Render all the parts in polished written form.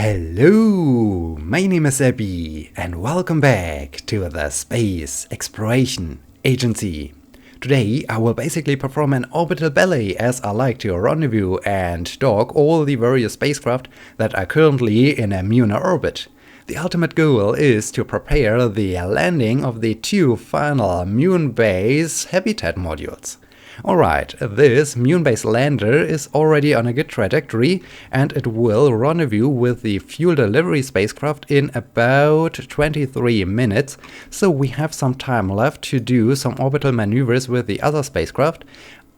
Hello, my name is Abby and welcome back to the Space Exploration Agency. Today I will basically perform an orbital ballet as I like to rendezvous and dock all the various spacecraft that are currently in a lunar orbit. The ultimate goal is to prepare the landing of the two final Mun Base Habitat Modules. Alright, this Mun Base Lander is already on a good trajectory and it will rendezvous with the fuel delivery spacecraft in about 23 minutes, so we have some time left to do some orbital maneuvers with the other spacecraft.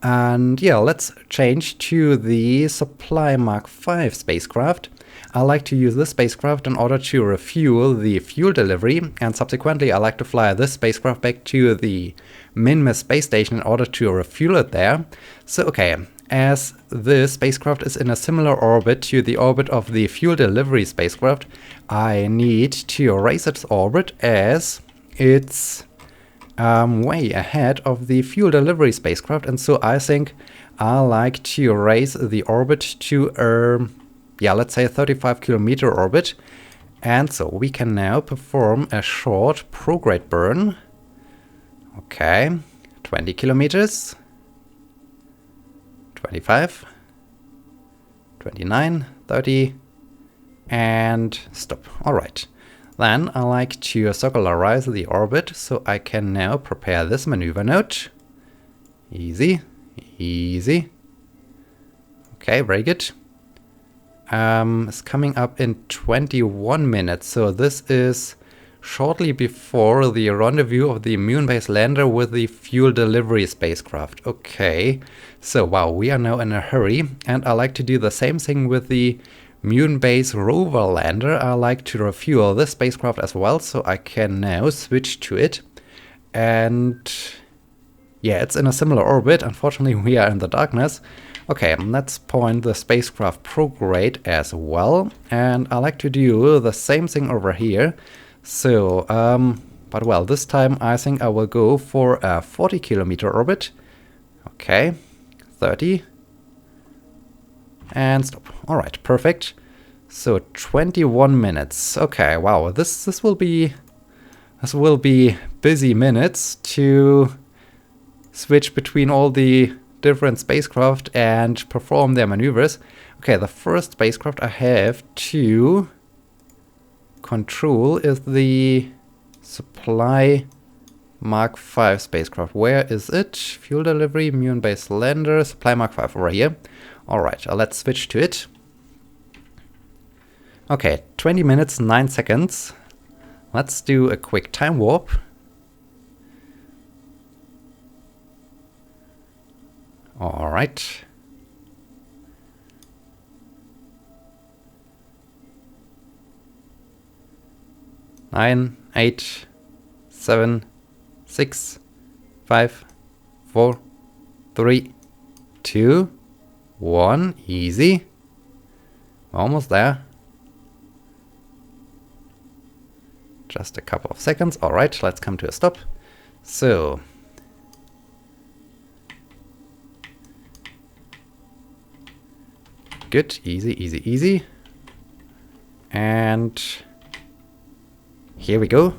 And yeah, let's change to the Supply Mk5 spacecraft. I like to use this spacecraft in order to refuel the fuel delivery, and subsequently I like to fly this spacecraft back to the Minmus space station in order to refuel it there. So okay, as this spacecraft is in a similar orbit to the orbit of the fuel delivery spacecraft, I need to raise its orbit as it's way ahead of the fuel delivery spacecraft, and so I think I like to raise the orbit to yeah, let's say a 35-kilometer orbit. And so we can now perform a short prograde burn. Okay, 20 kilometers, 25, 29, 30, and stop. Alright, then I like to circularize the orbit, so I can now prepare this maneuver node. Easy, easy. Okay, very good. It's coming up in 21 minutes, so this is shortly before the rendezvous of the Mun Base Lander with the fuel delivery spacecraft. Okay, so wow, we are now in a hurry, and I like to do the same thing with the Mun Base rover lander. I like to refuel this spacecraft as well, so I can now switch to it. And yeah, it's in a similar orbit. Unfortunately, we are in the darkness. Okay, let's point the spacecraft prograde as well, and I like to do the same thing over here. So, but well, this time I think I will go for a 40-kilometer orbit. Okay, 30, and stop. Alright, perfect. So 21 minutes. Okay, wow, this will be busy minutes to switch between all the different spacecraft and perform their maneuvers. Okay, the first spacecraft I have to control is the Supply Mk5 spacecraft. Where is it? Fuel delivery, Mun Base Lander, Supply Mk5 over here. Alright, let's switch to it. Okay, 20 minutes, 9 seconds. Let's do a quick time warp. All right. Nine, 8, 7, 6, 5, 4, 3, 2, 1. Easy. Almost there. Just a couple of seconds. All right, let's come to a stop. So good, easy, easy, easy. And here we go.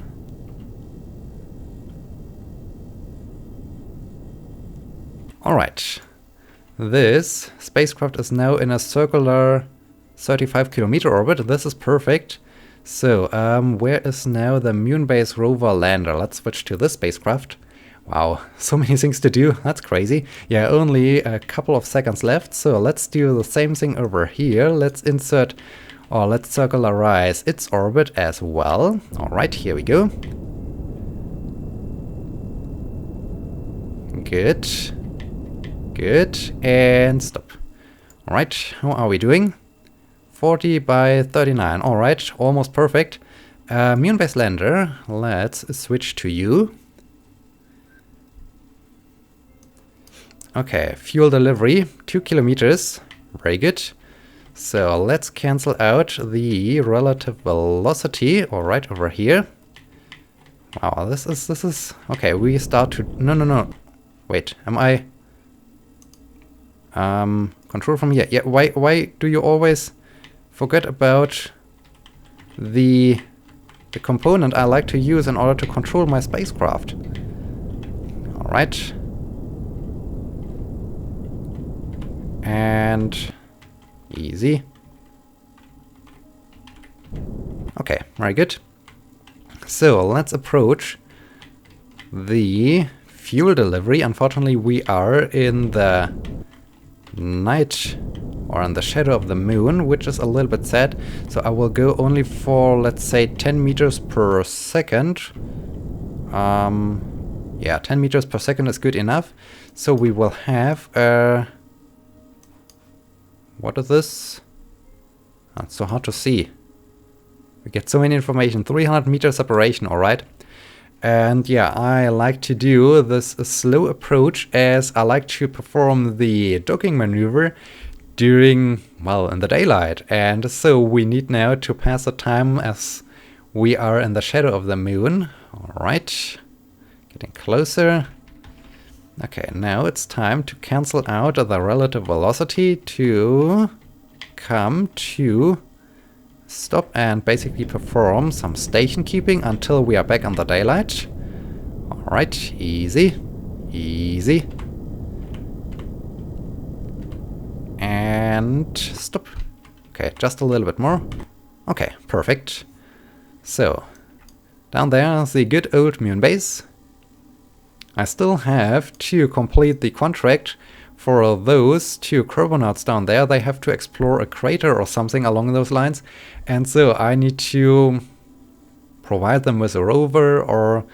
Alright. This spacecraft is now in a circular 35-kilometer orbit. This is perfect. So, where is now the Mun Base rover lander? Let's switch to this spacecraft. Wow, so many things to do, that's crazy. Yeah, only a couple of seconds left, so let's do the same thing over here. Let's insert, or let's circularize its orbit as well. Alright, here we go. Good. Good, and stop. Alright, how are we doing? 40 by 39, alright, almost perfect. Mun Base Lander, let's switch to you. Okay, fuel delivery, 2 kilometers, very good. So let's cancel out the relative velocity, alright, over here. Wow, this is, okay, we start to, no, wait, am I, control from here, yeah, why do you always forget about the component I like to use in order to control my spacecraft. Alright. And easy. Okay, very good. So let's approach the fuel delivery. Unfortunately, we are in the night or in the shadow of the moon, which is a little bit sad. So I will go only for, let's say, 10 meters per second. Yeah, 10 meters per second is good enough. So we will have what is this? That's so hard to see. We get so many information. 300 meter separation, alright. And yeah, I like to do this slow approach as I like to perform the docking maneuver during, well, in the daylight. And so we need now to pass the time as we are in the shadow of the moon. Alright, getting closer. Okay, now it's time to cancel out the relative velocity to come to stop and basically perform some station keeping until we are back on the daylight. Alright, easy, easy. And stop. Okay, just a little bit more. Okay, perfect. So, down there is the good old Mun Base. I still have to complete the contract for those 2 carbonauts down there. They have to explore a crater or something along those lines. And so I need to provide them with a rover or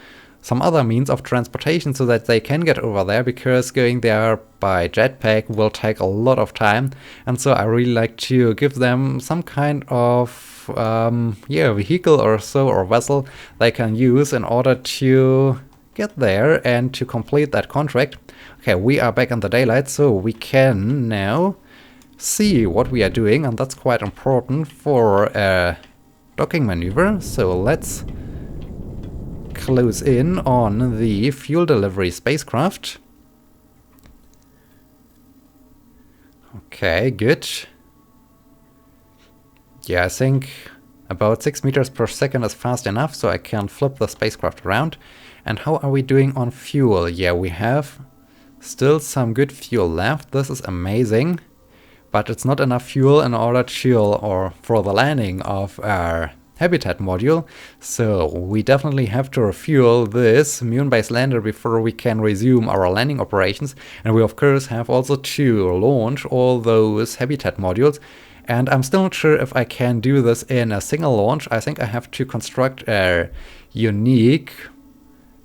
some other means of transportation so that they can get over there, because going there by jetpack will take a lot of time. And so I really like to give them some kind of vehicle or so, or vessel they can use in order to get there and to complete that contract. Okay, we are back in the daylight, so we can now see what we are doing, and that's quite important for a docking maneuver. So let's close in on the fuel delivery spacecraft. Okay, good. Yeah, I think about 6 meters per second is fast enough, so I can flip the spacecraft around. And how are we doing on fuel? Yeah, we have still some good fuel left. This is amazing, but it's not enough fuel in order to, or for the landing of our habitat module. So we definitely have to refuel this Mun Base Lander before we can resume our landing operations. And we of course have also to launch all those habitat modules. And I'm still not sure if I can do this in a single launch. I think I have to construct a unique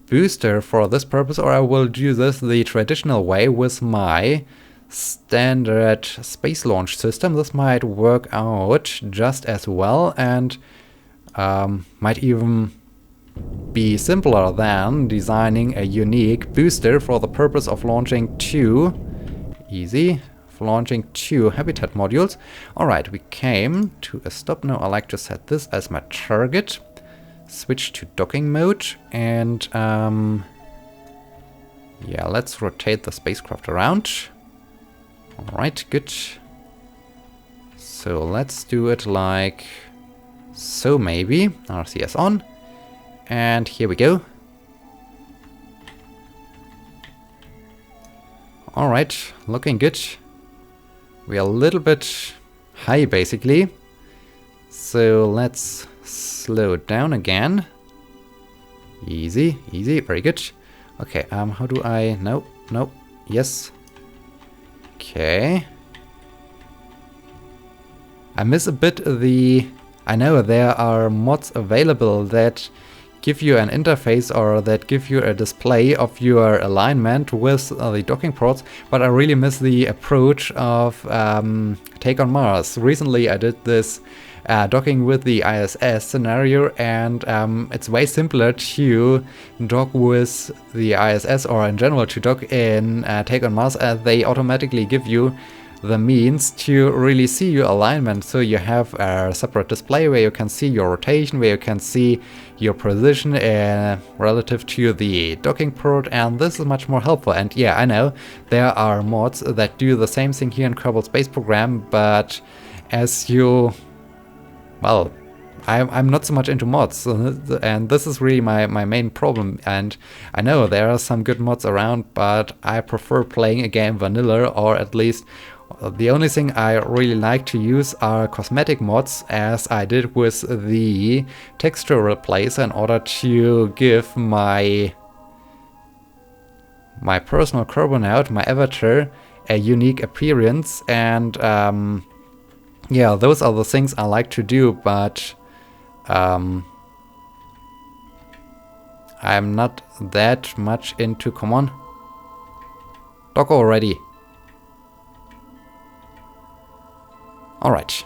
booster for this purpose, or I will do this the traditional way with my standard space launch system. This might work out just as well, and might even be simpler than designing a unique booster for the purpose of launching 2 habitat modules. Alright, we came to a stop now. I like to set this as my target. Switch to docking mode, and yeah, let's rotate the spacecraft around. Alright, good. So let's do it like so, maybe. RCS on, and here we go. Alright, looking good. We are a little bit high basically, so let's slow it down again. Easy, easy, very good. Okay, how do I... No, yes. Okay. I miss a bit the... I know there are mods available that give you an interface or that give you a display of your alignment with the docking ports, but I really miss the approach of Take on Mars. Recently I did this docking with the ISS scenario, and it's way simpler to dock with the ISS, or in general to dock in Take on Mars, as they automatically give you the means to really see your alignment. So you have a separate display where you can see your rotation, where you can see your position relative to the docking port, and this is much more helpful. And yeah, I know there are mods that do the same thing here in Kerbal Space Program, but as you, well, I'm not so much into mods, and this is really my main problem. And I know there are some good mods around, but I prefer playing a game vanilla, or at least the only thing I really like to use are cosmetic mods, as I did with the texture replacer, in order to give my personal Kerbonaut, my avatar, a unique appearance. And yeah, those are the things I like to do, but I'm not that much into... Come on. Dock already. Alright.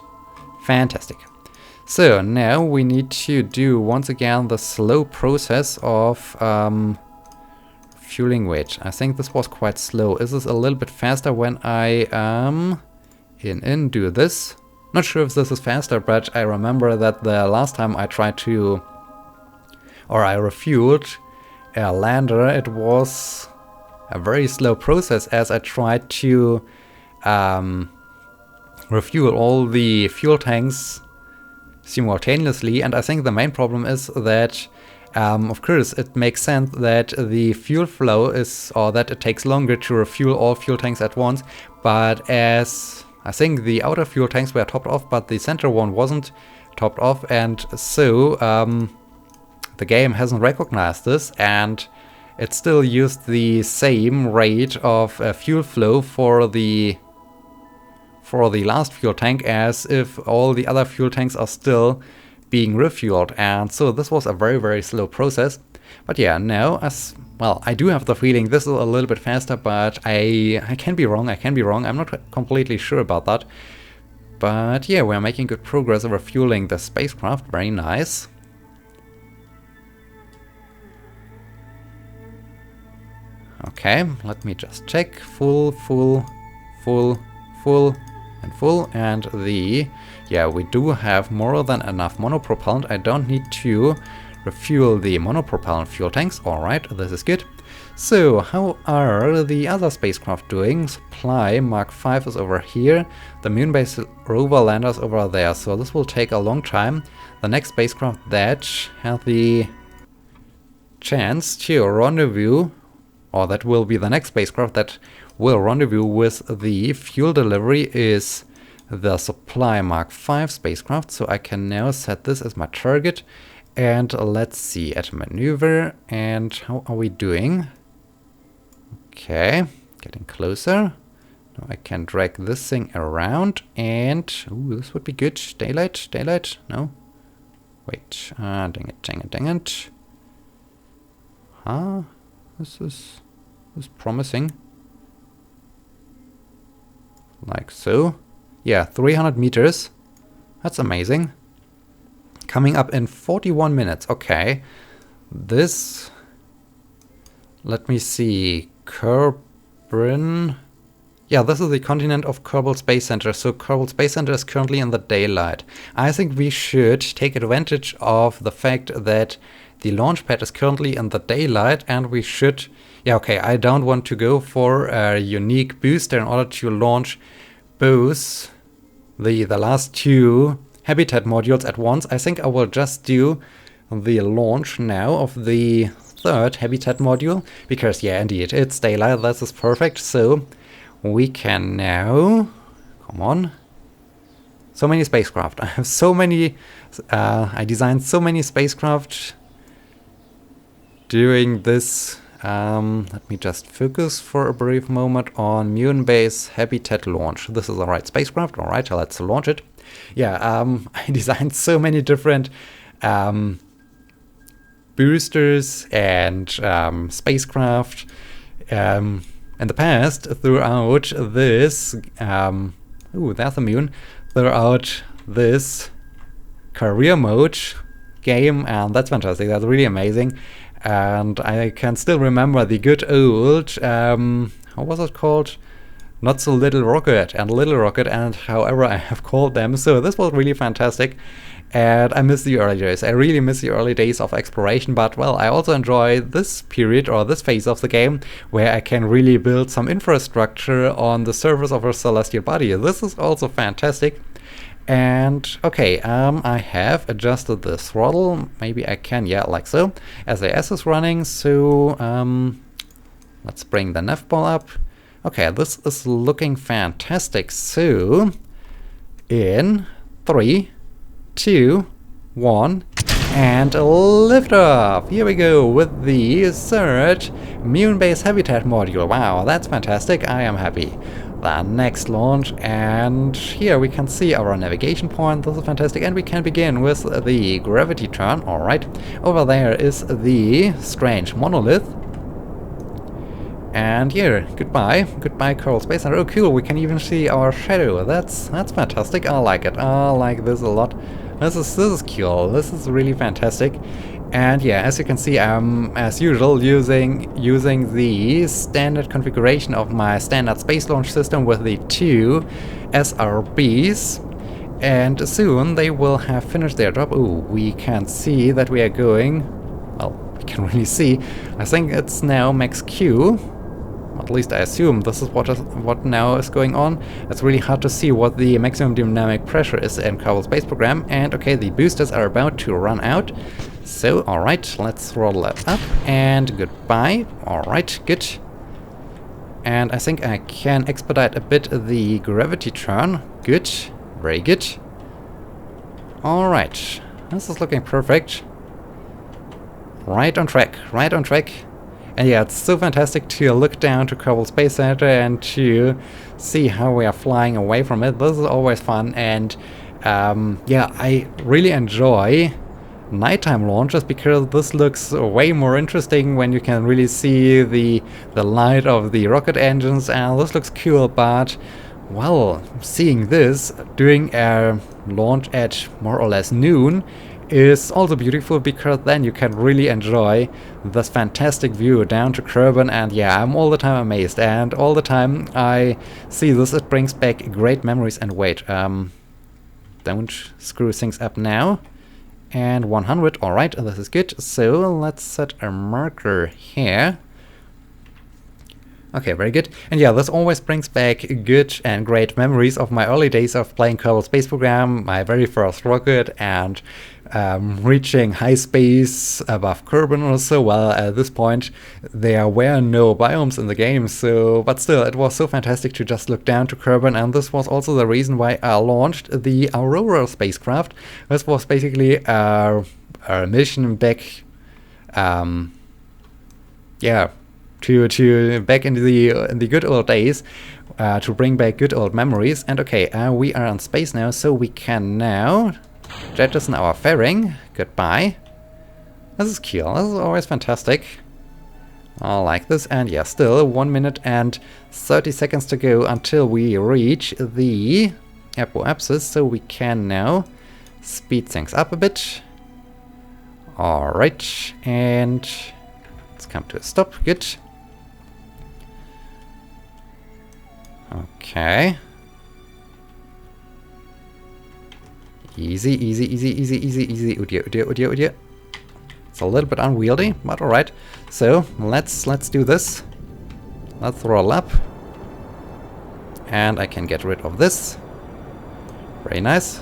Fantastic. So now we need to do once again the slow process of fueling weight. I think this was quite slow. Is this a little bit faster when I do this? Not sure if this is faster, but I remember that the last time I tried to, or I refueled a lander, it was a very slow process, as I tried to refuel all the fuel tanks simultaneously. And I think the main problem is that of course it makes sense that the fuel flow is, or that it takes longer to refuel all fuel tanks at once, but as I think the outer fuel tanks were topped off, but the center one wasn't topped off, and so the game hasn't recognized this, and it still used the same rate of fuel flow for the last fuel tank, as if all the other fuel tanks are still being refueled. And so this was a very, very slow process. But yeah, now, as well, I do have the feeling this is a little bit faster, but I can be wrong, I'm not completely sure about that. But yeah, we're making good progress over fueling the spacecraft, very nice. Okay, let me just check. Full, full, full, full, and full. And yeah, we do have more than enough monopropellant. I don't need to refuel the monopropellant fuel tanks. Alright, this is good. So, how are the other spacecraft doing? Supply Mk5 is over here. The Mun Base rover lander is over there. So this will take a long time. The next spacecraft that has the chance to rendezvous, or that will be the next spacecraft that will rendezvous with the fuel delivery, is the Supply Mk5 spacecraft. So I can now set this as my target. And let's see, at maneuver, and how are we doing? Okay, getting closer. Now I can drag this thing around, and ooh, this would be good. Daylight, daylight, no? Wait, dang it. This is promising. Like so. Yeah, 300 meters. That's amazing. Coming up in 41 minutes. Okay. This... Let me see. Kerbal... Yeah, this is the continent of Kerbal Space Center. So Kerbal Space Center is currently in the daylight. I think we should take advantage of the fact that the launch pad is currently in the daylight, and we should... Yeah, okay, I don't want to go for a unique booster in order to launch both the last two habitat modules at once. I think I will just do the launch now of the third habitat module, because yeah, indeed, it's daylight. This is perfect. So we can now... Come on. So many spacecraft. I have so many... I designed so many spacecraft doing this. Let me just focus for a brief moment on Mun Base Habitat launch. This is the right spacecraft. All right, let's launch it. Yeah, I designed so many different boosters and spacecraft in the past throughout this. Ooh, there's a Mun. Throughout this career mode game, and that's fantastic. That's really amazing. And I can still remember the good old, how was it called? Not So Little Rocket and Little Rocket, and however I have called them. So this was really fantastic, and I miss the early days. I really miss the early days of exploration, but well, I also enjoy this period, or this phase of the game, where I can really build some infrastructure on the surface of a celestial body. This is also fantastic. And okay, I have adjusted the throttle. Maybe I can, yeah, like so. SAS is running, so let's bring the nav ball up. Okay, this is looking fantastic. So in 3, 2, 1, and liftoff! Here we go with the third Mun Base Habitat Module. Wow, that's fantastic. I am happy. The next launch, and here we can see our navigation point. This is fantastic, and we can begin with the gravity turn. Alright, over there is the strange monolith. And here, goodbye Kerbal Space Lander. Oh cool, we can even see our shadow. That's fantastic. I like it. I like this a lot. This is cool. This is really fantastic. And yeah, as you can see, I'm as usual using the standard configuration of my standard space launch system with the 2 SRBs. And soon they will have finished their job. Ooh, we can see that we are going, well, we can really see. I think it's now max Q. At least I assume this is what now is going on. It's really hard to see what the maximum dynamic pressure is in Kerbal Space Program. And okay, the boosters are about to run out. So, alright, let's throttle it up, and goodbye. Alright, good. And I think I can expedite a bit the gravity turn. Good, very good. Alright, this is looking perfect. Right on track, right on track. And yeah, it's so fantastic to look down to Kerbal Space Center and to see how we are flying away from it. This is always fun, and yeah, I really enjoy nighttime launches because this looks way more interesting when you can really see the light of the rocket engines, and this looks cool. But well, seeing this doing a launch at more or less noon is also beautiful, because then you can really enjoy this fantastic view down to Kerbal. And yeah, I'm all the time amazed, and all the time I see this, it brings back great memories. And wait, don't screw things up now. And 100, alright, this is good. So let's set a marker here. Okay, very good. And yeah, this always brings back good and great memories of my early days of playing Kerbal Space Program, my very first rocket, and reaching high space above Kerbal also. Well, at this point there were no biomes in the game, so but still it was so fantastic to just look down to Kerbal. And this was also the reason why I launched the Aurora spacecraft. This was basically a mission back, yeah, to back into the good old days, to bring back good old memories. And okay, we are on space now, so we can now jettison our fairing. Goodbye. This is cool. This is always fantastic. I like this. And yeah, still 1 minute and 30 seconds to go until we reach the apoapsis, so we can now speed things up a bit. Alright, and let's come to a stop. Good. Okay. Easy, easy, easy, easy, easy, easy. Udia. It's a little bit unwieldy, but alright. So let's do this. Let's roll up. And I can get rid of this. Very nice.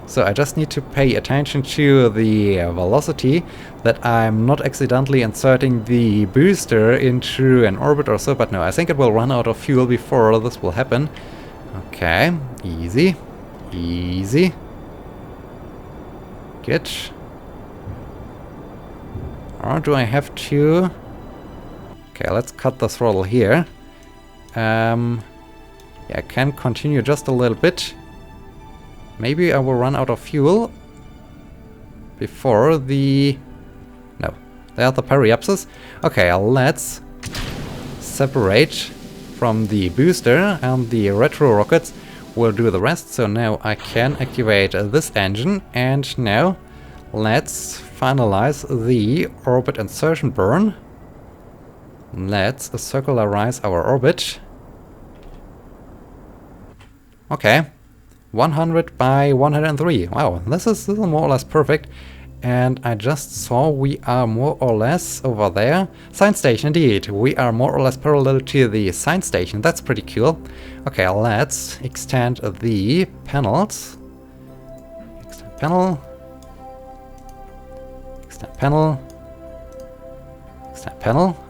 So I just need to pay attention to the velocity, that I'm not accidentally inserting the booster into an orbit or so, but no, I think it will run out of fuel before this will happen. Okay, easy, easy. Good. Or do I have to... Okay, let's cut the throttle here. Yeah, I can continue just a little bit. Maybe I will run out of fuel before the... No, they are the periapsis. Okay, let's separate from the booster, and the retro rockets will do the rest. So now I can activate this engine, and now let's finalize the orbit insertion burn. Let's circularize our orbit. Okay. 100 by 103. Wow, this is more or less perfect. And I just saw we are more or less over there. Science station, indeed. We are more or less parallel to the science station. That's pretty cool. Okay, let's extend the panels. panel. Extend panel. Extend panel.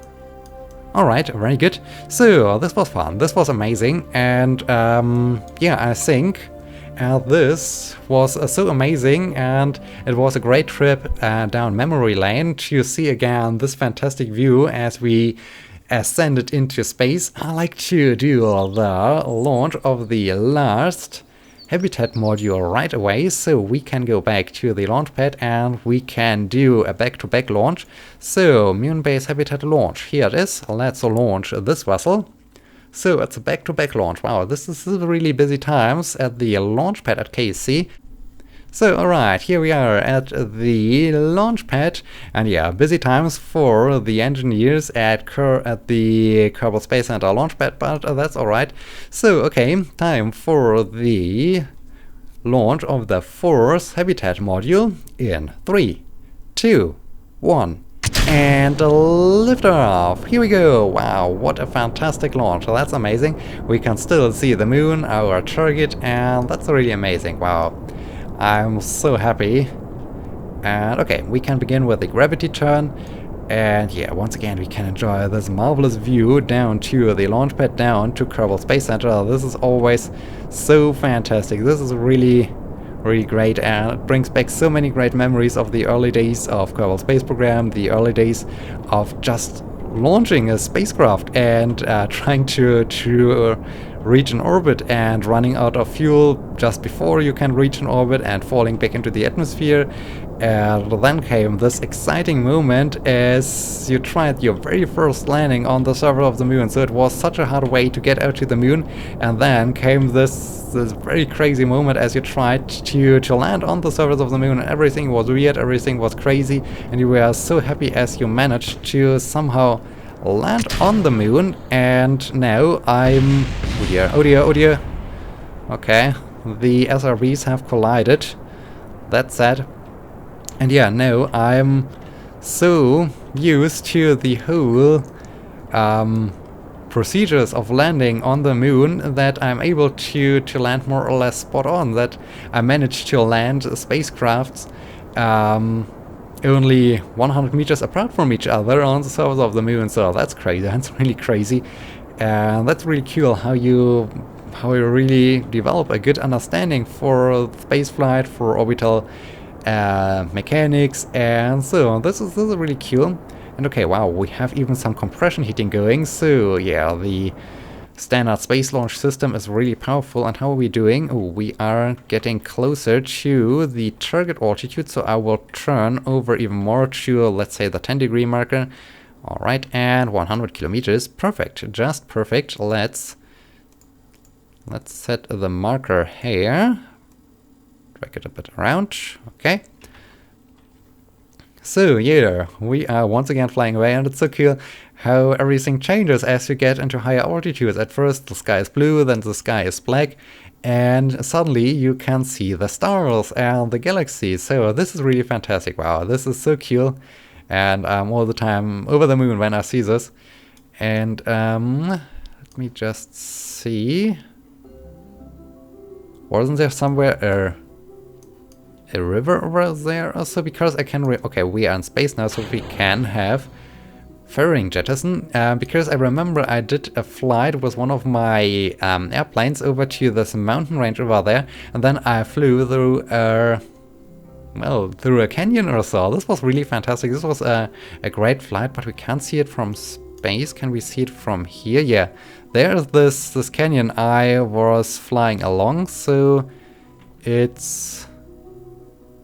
Alright, very good. So, this was fun. This was amazing. And, yeah, I think this was so amazing, and it was a great trip down memory lane to see again this fantastic view as we ascended into space. I like to do the launch of the last Habitat module right away, so we can go back to the launch pad and we can do a back-to-back launch. So, Mun Base Habitat launch, here it is. Let's launch this vessel. So it's a back-to-back launch. Wow, this is really busy times at the launch pad at KSC. So alright, here we are at the launch pad, and yeah, busy times for the engineers at the Kerbal Space Center launch pad, but that's alright. So okay, time for the launch of the fourth Habitat module in 3, 2, 1. And lift off. Here we go. Wow, what a fantastic launch. That's amazing. We can still see the moon, our target, and that's really amazing. Wow, I'm so happy. And okay, we can begin with the gravity turn. And yeah, once again, we can enjoy this marvelous view down to the launch pad, down to Kerbal Space Center. This is always so fantastic. This is really great, and it brings back so many great memories of the early days of Kerbal Space Program, the early days of just launching a spacecraft and trying to reach an orbit and running out of fuel just before you can reach an orbit and falling back into the atmosphere. And then came this exciting moment as you tried your very first landing on the surface of the moon. So it was such a hard way to get out to the moon, and then came this very crazy moment as you tried to land on the surface of the moon, and everything was weird, everything was crazy, and you were so happy as you managed to somehow land on the moon. And now I'm... oh dear. Okay, the SRBs have collided. That's sad. And yeah, no, I'm so used to the whole procedures of landing on the moon that I'm able to land more or less spot on, that I managed to land spacecrafts only 100 meters apart from each other on the surface of the moon. So that's crazy, that's really crazy. And that's really cool how you really develop a good understanding for spaceflight, for orbital mechanics, and so on. This is really cool. And okay, wow, we have even some compression heating going. So yeah, the standard space launch system is really powerful. And how are we doing? Oh, we are getting closer to the target altitude, so I will turn over even more to, let's say, the 10-degree marker. All right, and 100 kilometers. Perfect, just perfect. Let's set the marker here. Drag it a bit around. Okay. So yeah, we are once again flying away, and it's so cool how everything changes as you get into higher altitudes. At first the sky is blue, then the sky is black, and suddenly you can see the stars and the galaxies. So this is really fantastic. Wow, this is so cool. And I'm all the time over the moon when I see this. And let me just see. Wasn't there somewhere a river over there also? Because I can okay, we are in space now, so we can have ferrying jettison. Because I remember I did a flight with one of my airplanes over to this mountain range over there, and then I flew through through a canyon or so. This was really fantastic. This was a great flight, but we can't see it from space. Can we see it from here? Yeah, there's this canyon I was flying along, so it's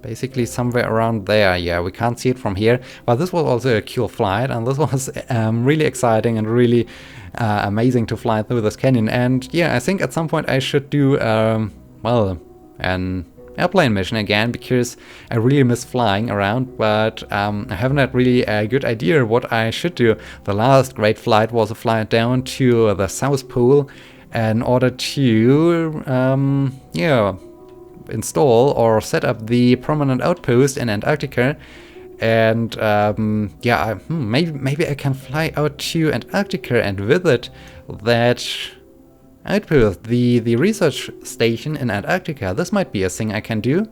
basically somewhere around there. Yeah, we can't see it from here, but this was also a cool flight, and this was really exciting and really amazing to fly through this canyon. And yeah, I think at some point I should do an airplane mission again, because I really miss flying around, but I haven't had really a good idea what I should do. The last great flight was a flight down to the South Pole in order to install or set up the permanent outpost in Antarctica. And maybe I can fly out to Antarctica and visit that outpost, the research station in Antarctica. This might be a thing I can do.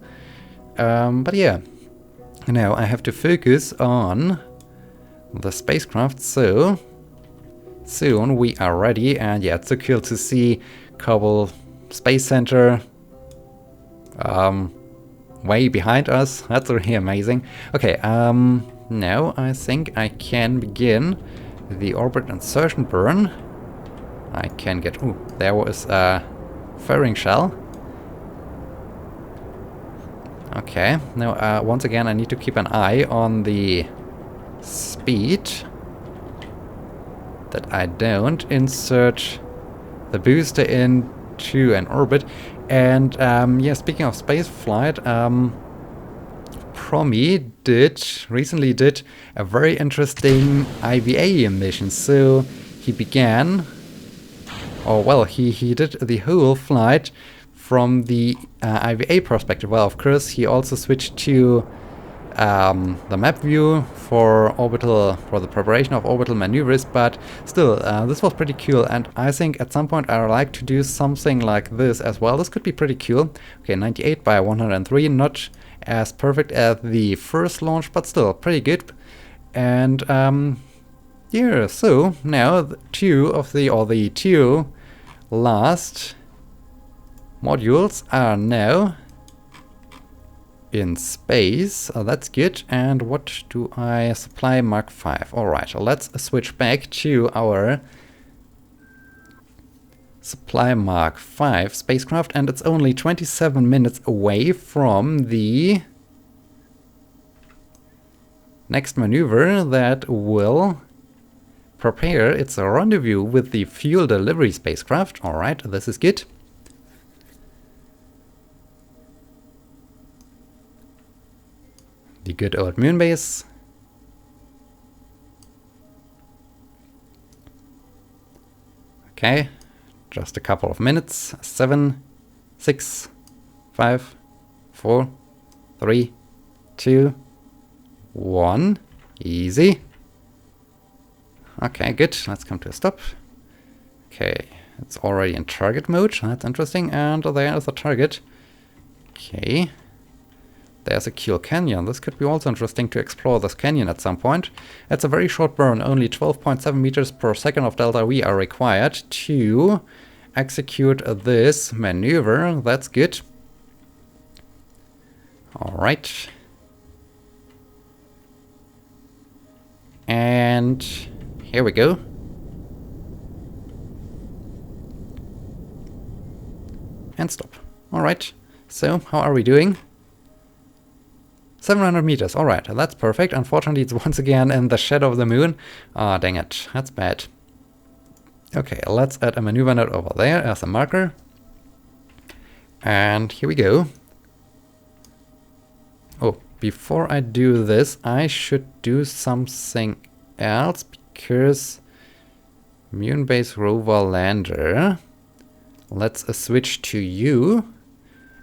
But yeah, now I have to focus on the spacecraft, so soon we are ready. And yeah, it's so cool to see Kerbal Space Center way behind us. That's really amazing. Okay, now I think I can begin the orbit insertion burn. I can get... Ooh, there was a fairing shell. Okay, now once again I need to keep an eye on the speed, that I don't insert the booster into an orbit. And yeah, speaking of spaceflight, Promi recently did a very interesting IVA mission. So he began, or well, he did the whole flight from the IVA perspective. Well, of course, he also switched to the map view for the preparation of orbital maneuvers, but still, this was pretty cool, and I think at some point I would like to do something like this as well. This could be pretty cool. Okay, 98 by 103, not as perfect as the first launch, but still pretty good. And yeah, so now the two last modules are now in space. Oh, that's good. And what do I... Supply Mk5. Alright, let's switch back to our Supply Mk5 spacecraft, and it's only 27 minutes away from the next maneuver that will prepare its rendezvous with the fuel delivery spacecraft. Alright, this is good. The good old Mun Base. Okay, just a couple of minutes. 7, 6, 5, 4, 3, 2, 1. Easy. Okay, good. Let's come to a stop. Okay, it's already in target mode. That's interesting. And there is the target. Okay. There's a cool canyon. This could be also interesting to explore this canyon at some point. It's a very short burn. Only 12.7 meters per second of delta V are required to execute this maneuver. That's good. Alright. And here we go. And stop. Alright. So, how are we doing? 700 meters, alright, that's perfect. Unfortunately, it's once again in the shadow of the moon. Ah, dang it, that's bad. Okay, let's add a maneuver node over there as a marker. And here we go. Oh, before I do this, I should do something else, because Mun Base Rover Lander. Let's switch to you,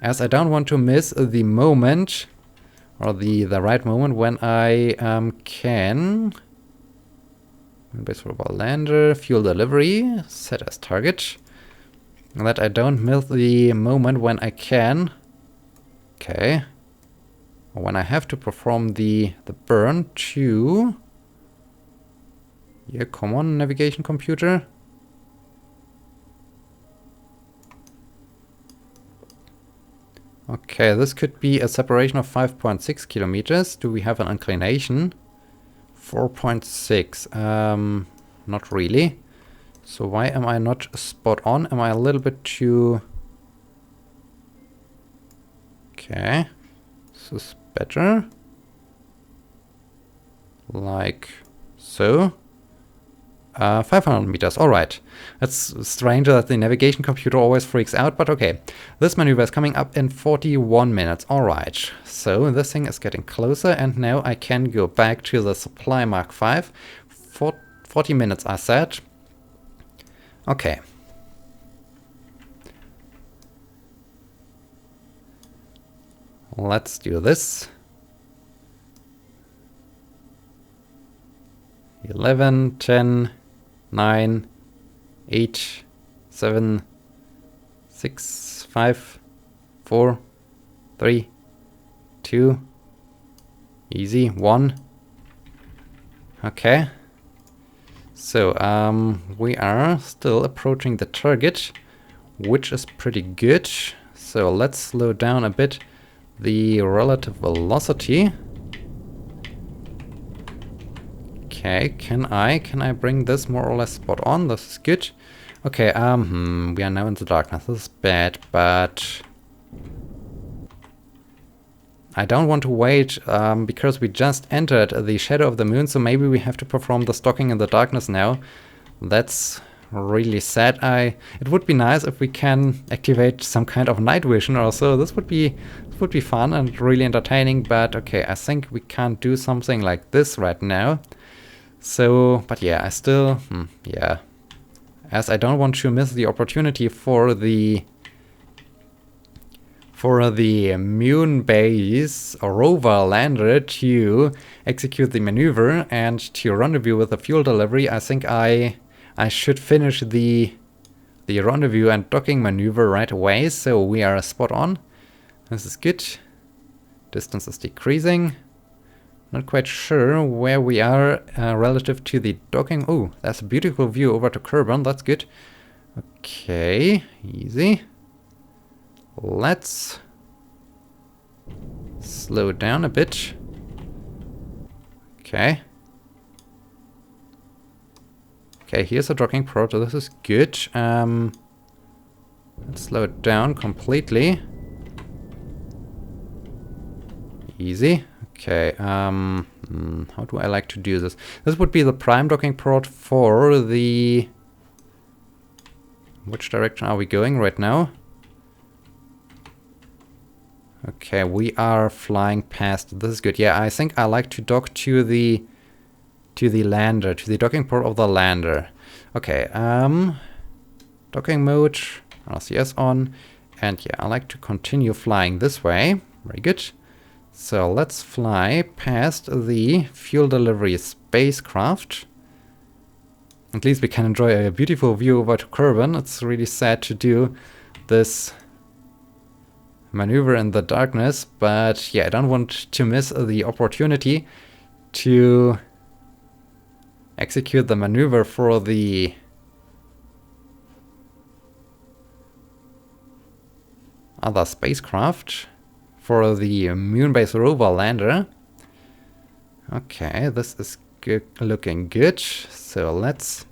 as I don't want to miss the moment, or the right moment when I can... Mun Base Rover Lander, fuel delivery, set as target. And that I don't miss the moment when I can... Okay. When I have to perform the burn to... Yeah, come on, navigation computer. Okay, this could be a separation of 5.6 kilometers. Do we have an inclination? 4.6. Not really. So why am I not spot on? Am I a little bit too... Okay. This is better. Like so. 500 meters, alright. It's strange that the navigation computer always freaks out, but okay. This maneuver is coming up in 41 minutes, alright. So this thing is getting closer, and now I can go back to the Supply Mk5. 40 minutes I said. Okay. Let's do this. 11, 10, 9, 8, 7, 6, 5, 4, 3, 2. Easy. 1. Okay. So, we are still approaching the target, which is pretty good. So let's slow down a bit the relative velocity. Okay, can I bring this more or less spot on? This is good. Okay, we are now in the darkness. This is bad, but I don't want to wait, because we just entered the shadow of the moon, so maybe we have to perform the stocking in the darkness now. That's really sad. It would be nice if we can activate some kind of night vision or so. This would be fun and really entertaining, but okay, I think we can't do something like this right now. So, but yeah, I still, yeah. As I don't want to miss the opportunity for the Mun Base rover lander to execute the maneuver and to rendezvous with the fuel delivery, I think I should finish the rendezvous and docking maneuver right away, so we are spot on. This is good. Distance is decreasing. Not quite sure where we are relative to the docking. Oh, that's a beautiful view over to Kerbal. That's good. Okay, easy. Let's slow down a bit. Okay. Okay, here's a docking port. This is good. Let's slow it down completely. Easy. Okay. How do I like to do this? This would be the prime docking port for the... Which direction are we going right now? Okay, we are flying past. This is good. Yeah, I think I like to dock to the lander, to the docking port of the lander. Okay, docking mode, RCS on, and yeah, I like to continue flying this way. Very good. So let's fly past the fuel delivery spacecraft. At least we can enjoy a beautiful view over to Kerbal. It's really sad to do this maneuver in the darkness, but yeah, I don't want to miss the opportunity to execute the maneuver for the other spacecraft, for the Mun Base rover lander. Okay, this is looking good, so let's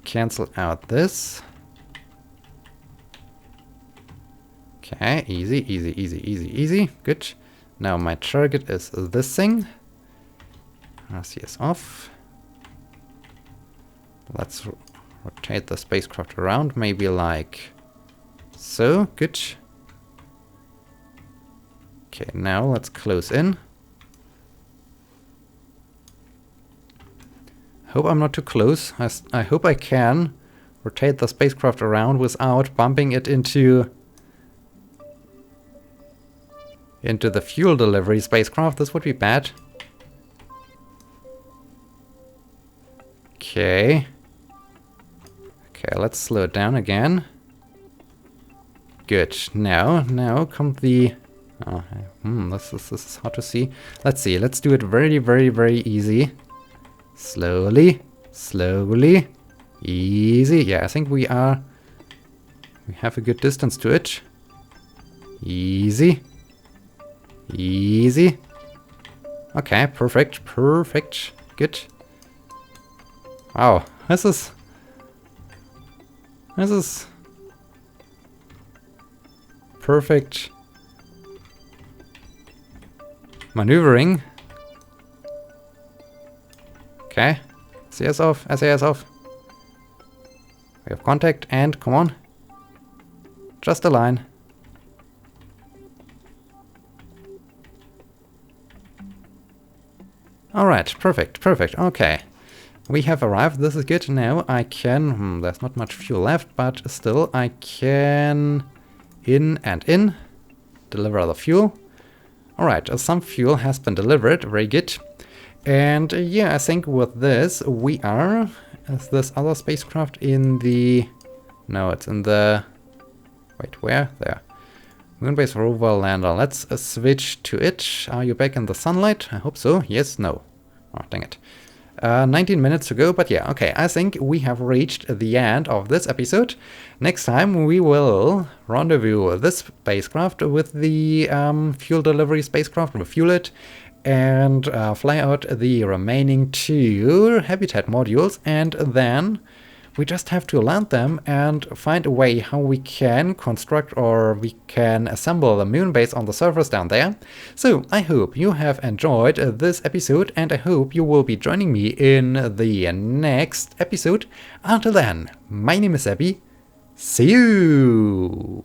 cancel out this. Okay, easy, easy, easy, easy, easy. Good. Now my target is this thing. RCS off. Let's rotate the spacecraft around, maybe like so. Good. Okay, now let's close in. Hope I'm not too close. I hope I can rotate the spacecraft around without bumping it into the fuel delivery spacecraft. This would be bad. Okay. Okay, let's slow it down again. Good. Now come the... Oh, this is hard to see. Let's see. Let's do it very, very, very easy. Slowly. Slowly. Easy. Yeah, I think we have a good distance to it. Easy. Easy. Okay, perfect. Perfect. Good. Wow, this is perfect maneuvering. Okay, SAS off, SAS off. We have contact and come on. Just a line. Alright, perfect, perfect, okay. We have arrived, this is good. Now I can, there's not much fuel left, but still I can in, deliver the fuel. Alright, some fuel has been delivered, very good. And yeah, I think with this we are, is this other spacecraft in the, no, it's in the, wait, where? There. Mun Base Lander. Let's switch to it. Are you back in the sunlight? I hope so. Yes, no. Oh, dang it. 19 minutes to go, but yeah, okay, I think we have reached the end of this episode. Next time we will rendezvous this spacecraft with the fuel delivery spacecraft, refuel it, and fly out the remaining 2 habitat modules, and then we just have to land them and find a way how we can construct or we can assemble the moon base on the surface down there. So I hope you have enjoyed this episode, and I hope you will be joining me in the next episode. Until then, my name is Abby. See you!